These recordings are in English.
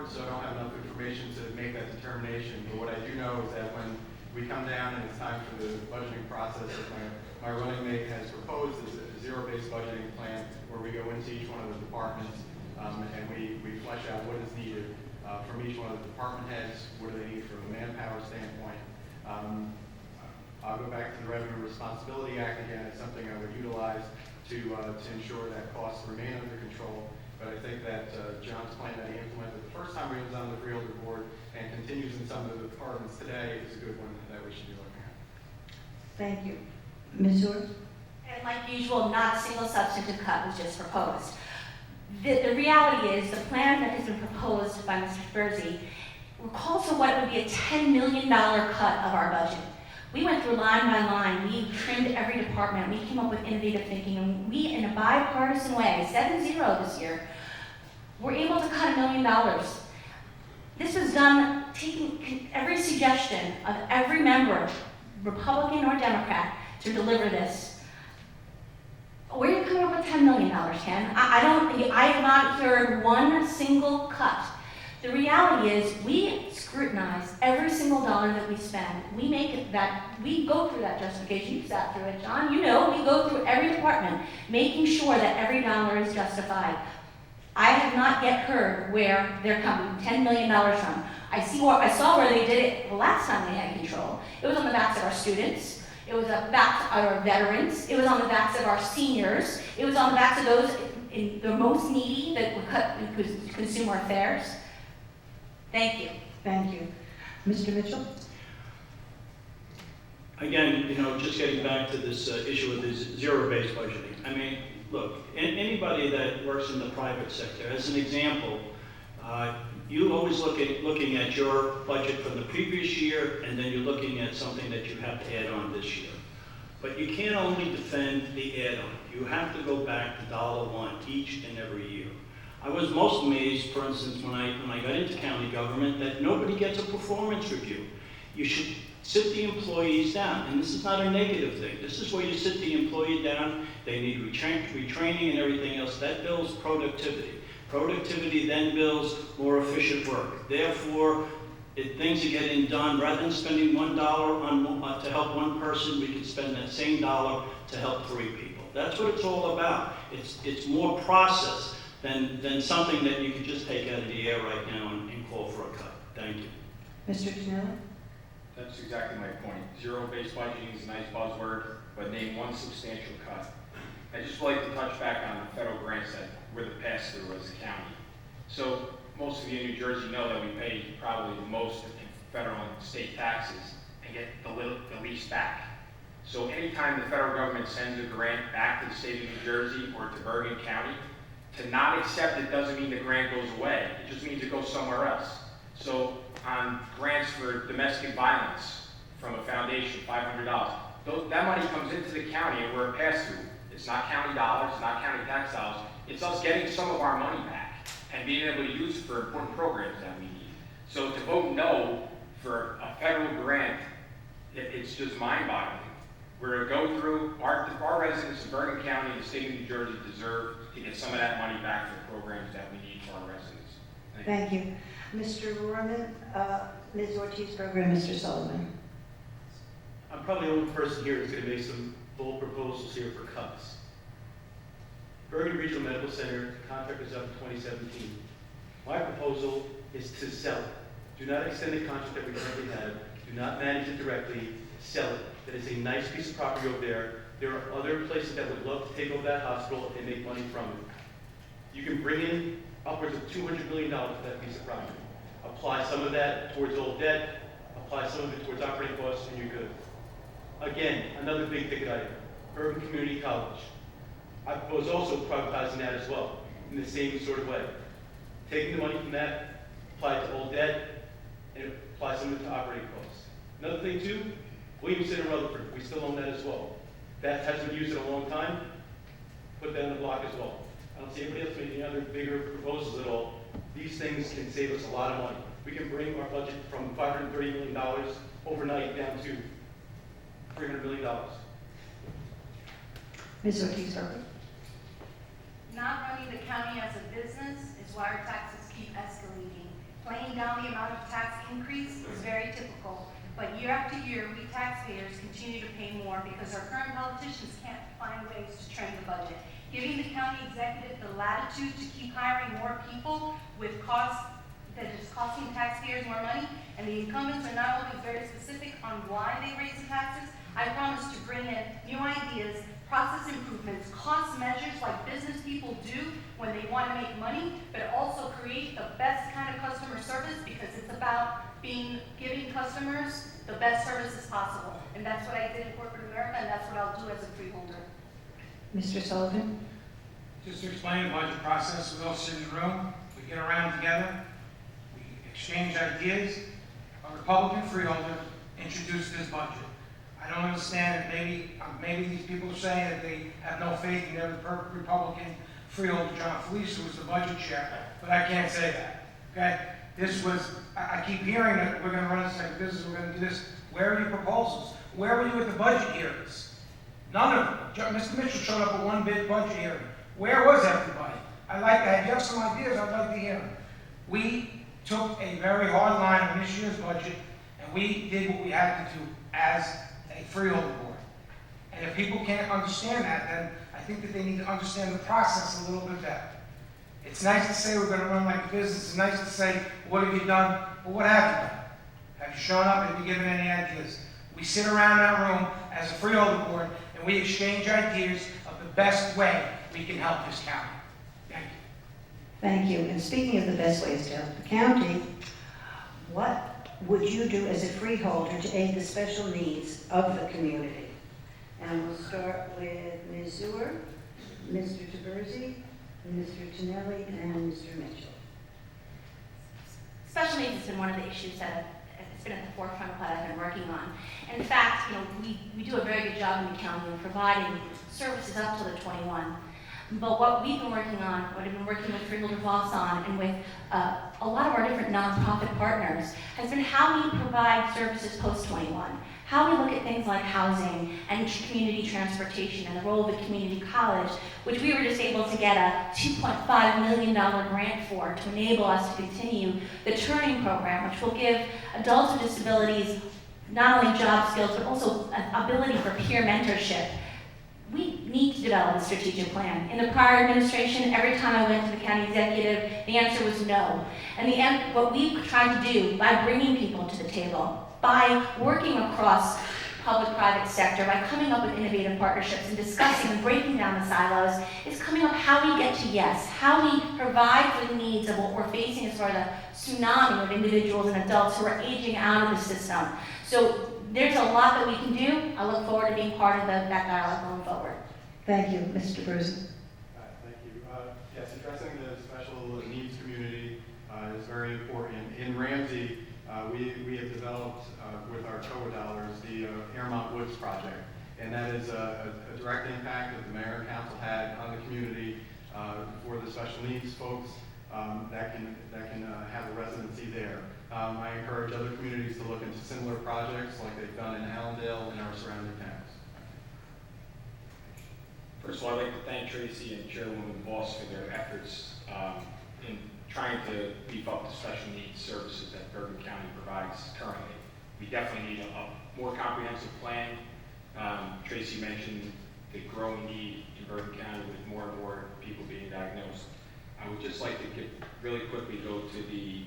report, so I don't have enough information to make that determination. But what I do know is that when we come down and it's time for the budgeting process, that my running mate has proposed is a zero-based budgeting plan where we go into each one of the departments and we flesh out what is needed from each one of the department heads, what do they need from a manpower standpoint. I'll go back to the Revenue Responsibility Act again. It's something I would utilize to ensure that costs remain under control. But I think that John's plan that he implemented the first time he was on the Freeholder board and continues in some of the departments today is a good one that we should be looking at. Thank you. Ms. Orr? And like usual, not a single substantive cut was just proposed. The reality is the plan that has been proposed by Mr. Bersey calls for what would be a $10 million cut of our budget. We went through line by line, we trimmed every department, we came up with innovative thinking, and we, in a bipartisan way, 7-0 this year, were able to cut $1 million. This was done taking every suggestion of every member, Republican or Democrat, to deliver this. Where are you coming up with $10 million, Ken? I have not heard one single cut. The reality is we scrutinize every single dollar that we spend. We go through that justification. You sat through it, John. You know, we go through every department, making sure that every dollar is justified. I have not yet heard where they're coming $10 million from. I saw where they did it the last time they had control. It was on the backs of our students. It was on the backs of our veterans. It was on the backs of our seniors. It was on the backs of those in the most needy that would cut in consumer affairs. Thank you. Thank you. Mr. Mitchell? Again, just getting back to this issue of this zero-based budgeting. I mean, look, anybody that works in the private sector, as an example, you always looking at your budget from the previous year, and then you're looking at something that you have to add on this year. But you can't only defend the add-on. You have to go back to $1 each and every year. I was most amazed, for instance, when I got into county government, that nobody gets a performance review. You should sit the employees down, and this is not a negative thing. This is where you sit the employee down. They need retraining and everything else. That builds productivity. Productivity then builds more efficient work. Therefore, if things are getting done, rather than spending $1 to help one person, we can spend that same dollar to help 3 people. That's what it's all about. It's more process than something that you can just take out of the air right now and call for a cut. Thank you. Mr. Cannella? That's exactly my point. Zero-based budgeting is a nice buzzword, but name one substantial cut. I'd just like to touch back on the federal grants that we're the pass-through as a county. So most of you in New Jersey know that we pay probably the most in federal and state taxes and get the least back. So anytime the federal government sends a grant back to the state of New Jersey or to Bergen County, to not accept it doesn't mean the grant goes away. It just means it goes somewhere else. So on grants for domestic violence from a foundation, $500, that money comes into the county and we're a pass-through. It's not county dollars, it's not county tax dollars. It's us getting some of our money back and being able to use it for important programs that we need. So to vote no for a federal grant, it's just mind-boggling. We're going to go through, our residents of Bergen County and the state of New Jersey deserve to get some of that money back for the programs that we need for our residents. Thank you. Mr. Rorman, Ms. Ortiz-Berger, Mr. Sullivan. I'm probably the only person here who's going to make some bold proposals here for cuts. Bergen Regional Medical Center, the contract is up in 2017. My proposal is to sell it. Do not extend the contract that we currently have. Do not manage it directly. Sell it. That is a nice piece of property over there. There are other places that would love to take over that hospital and make money from it. You can bring in upwards of $200 million for that piece of property. Apply some of that towards old debt, apply some of it towards operating costs, and you're good. Again, another big ticket item, Bergen Community College. I propose also privatizing that as well, in the same sort of way. Taking the money from that, apply it to old debt, and apply some of it to operating costs. Another thing too, Williamson and Rutherford, we still own that as well. That hasn't been used in a long time, put that on the block as well. I don't see anybody else making any other bigger proposals at all. These things can save us a lot of money. We can bring our budget from $530 million overnight down to $300 million. Ms. Ortiz-Berger. Not running the county as a business is why our taxes keep escalating. playing down the amount of tax increase is very typical. But year after year, we taxpayers continue to pay more because our current politicians can't find ways to trim the budget. Giving the county executive the latitude to keep hiring more people with costs that is costing taxpayers more money, and the incumbents are not always very specific on why they raise the taxes, I promise to bring in new ideas, process improvements, cost measures like business people do when they want to make money, but also create the best kind of customer service because it's about giving customers the best services possible. And that's what I did in corporate America, and that's what I'll do as a freeholder. Mr. Sullivan? Just to explain the budget process, we all sit in the room, we get around together, we exchange ideas. A Republican freeholder introduced this budget. I don't understand, maybe these people are saying that they have no faith in their Republican freeholder, John Felice, who was the budget chair, but I can't say that, okay? This was, I keep hearing that we're gonna run this like business, we're gonna do this. Where are your proposals? Where were you at the budget hearings? None of them. Mr. Mitchell showed up at one big budget hearing. Where was everybody? If you have some ideas, I'd like to hear them. We took a very hard line on this year's budget, and we did what we had to do as a freeholder board. And if people can't understand that, then I think that they need to understand the process a little bit better. It's nice to say we're going to run like a business. It's nice to say, what have you done? Well, what have you done? Have you shown up? Have you given any ideas? We sit around that room as a freeholder board, and we exchange ideas of the best way we can help this county. Thank you. Thank you. And speaking of the best ways to help the county, what would you do as a freeholder to aid the special needs of the community? And we'll start with Ms. Zeuer, Mr. Taberzi, Mr. Tonelli, and Mr. Mitchell. Special needs has been one of the issues that it's been at the forefront of what I've been working on. In fact, we do a very good job in the county of providing services up to the 21. But what we've been working on, what I've been working with Freeholder Voss on, and with a lot of our different nonprofit partners, has been how we provide services post-21. How we look at things like housing and community transportation and the role of the community college, which we were just able to get a $2.5 million grant for to enable us to continue the Turning program, which will give adults with disabilities not only job skills, but also an ability for peer mentorship. We need to develop a strategic plan. In the prior administration, every time I went to the county executive, the answer was no. And what we've tried to do by bringing people to the table, by working across public-private sector, by coming up with innovative partnerships and discussing and breaking down the silos, is coming up how we get to yes, how we provide for the needs of what we're facing as far as a tsunami of individuals and adults who are aging out of the system. So there's a lot that we can do. I look forward to being part of that dialogue going forward. Thank you, Mr. Taberzi. Thank you. Yes, addressing the special needs community is very important. In Ramsey, we have developed with our COA dollars the Airmont Woods project, and that is a direct impact that the mayor and council had on the community for the special needs folks that can have a residency there. I encourage other communities to look into similar projects like they've done in Allendale and our surrounding towns. First of all, I'd like to thank Tracy and Chairwoman Voss for their efforts in trying to beef up the special needs services that Bergen County provides currently. We definitely need a more comprehensive plan. Tracy mentioned the growing need in Bergen County with more and more people being diagnosed. I would just like to really quickly go to the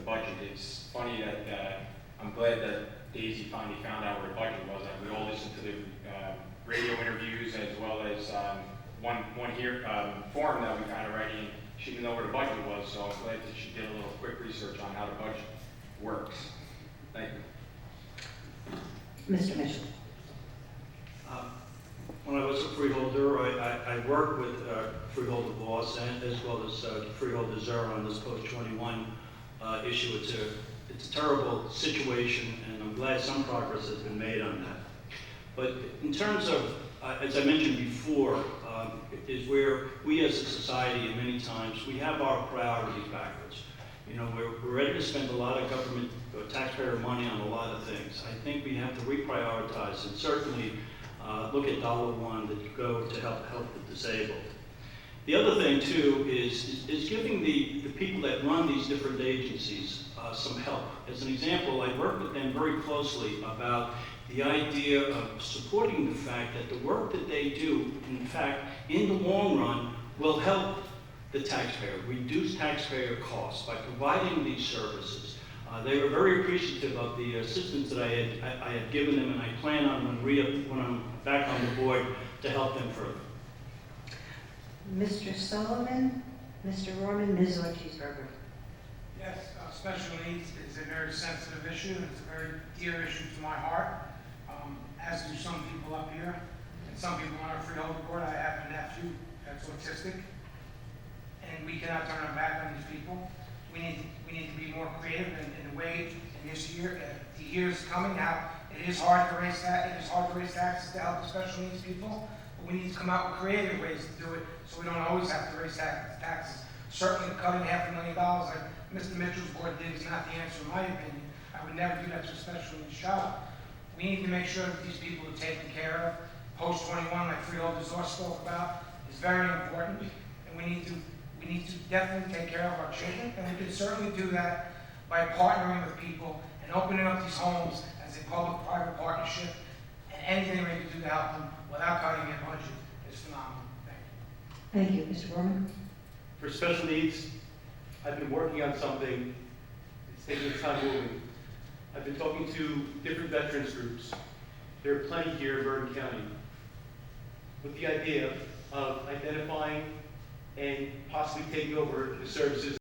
budget. It's funny that I'm glad that Daisy finally found out where the budget was. We all listened to the radio interviews as well as one forum that we've had already, and she didn't know where the budget was, so I'm glad that she did a little quick research on how the budget works. Thank you. Mr. Mitchell. When I was a freeholder, I worked with Freeholder Voss and as well as Freeholder Zeuer on this post-21 issue. It's a terrible situation, and I'm glad some progress has been made on that. But in terms of, as I mentioned before, is where we as a society, and many times, we have our priorities backwards. We're ready to spend a lot of government taxpayer money on a lot of things. I think we have to reprioritize and certainly look at $1 that go to help the disabled. The other thing too is giving the people that run these different agencies some help. As an example, I work with them very closely about the idea of supporting the fact that the work that they do, in fact, in the long run, will help the taxpayer, reduce taxpayer costs by providing these services. They were very appreciative of the assistance that I had given them, and I plan on when I'm back on the board to help them further. Mr. Sullivan, Mr. Rorman, Ms. Ortiz-Berger. Yes, special needs is a very sensitive issue, and it's a very dear issue to my heart, as do some people up here, and some people on our Freeholder board. I have a nephew that's autistic, and we cannot turn our back on these people. We need to be more creative in the way in this year. The year is coming now. It is hard to raise taxes to help the special needs people, but we need to come out with creative ways to do it, so we don't always have to raise taxes. Certainly, cutting $500,000 like Mr. Mitchell's board did is not the answer, in my opinion. I would never do that to a special needs child. We need to make sure that these people are taken care of. Post-21, like Freeholder spoke about, is very important, and we need to definitely take care of our children, and we can certainly do that by partnering with people and opening up these homes as a public-private partnership, and anything we can do to help them without cutting their budget is phenomenal. Thank you. Thank you. Mr. Rorman? For special needs, I've been working on something, it's taking its time moving. I've been talking to different veterans groups. There are plenty here in Bergen County, with the idea of identifying and possibly taking over the services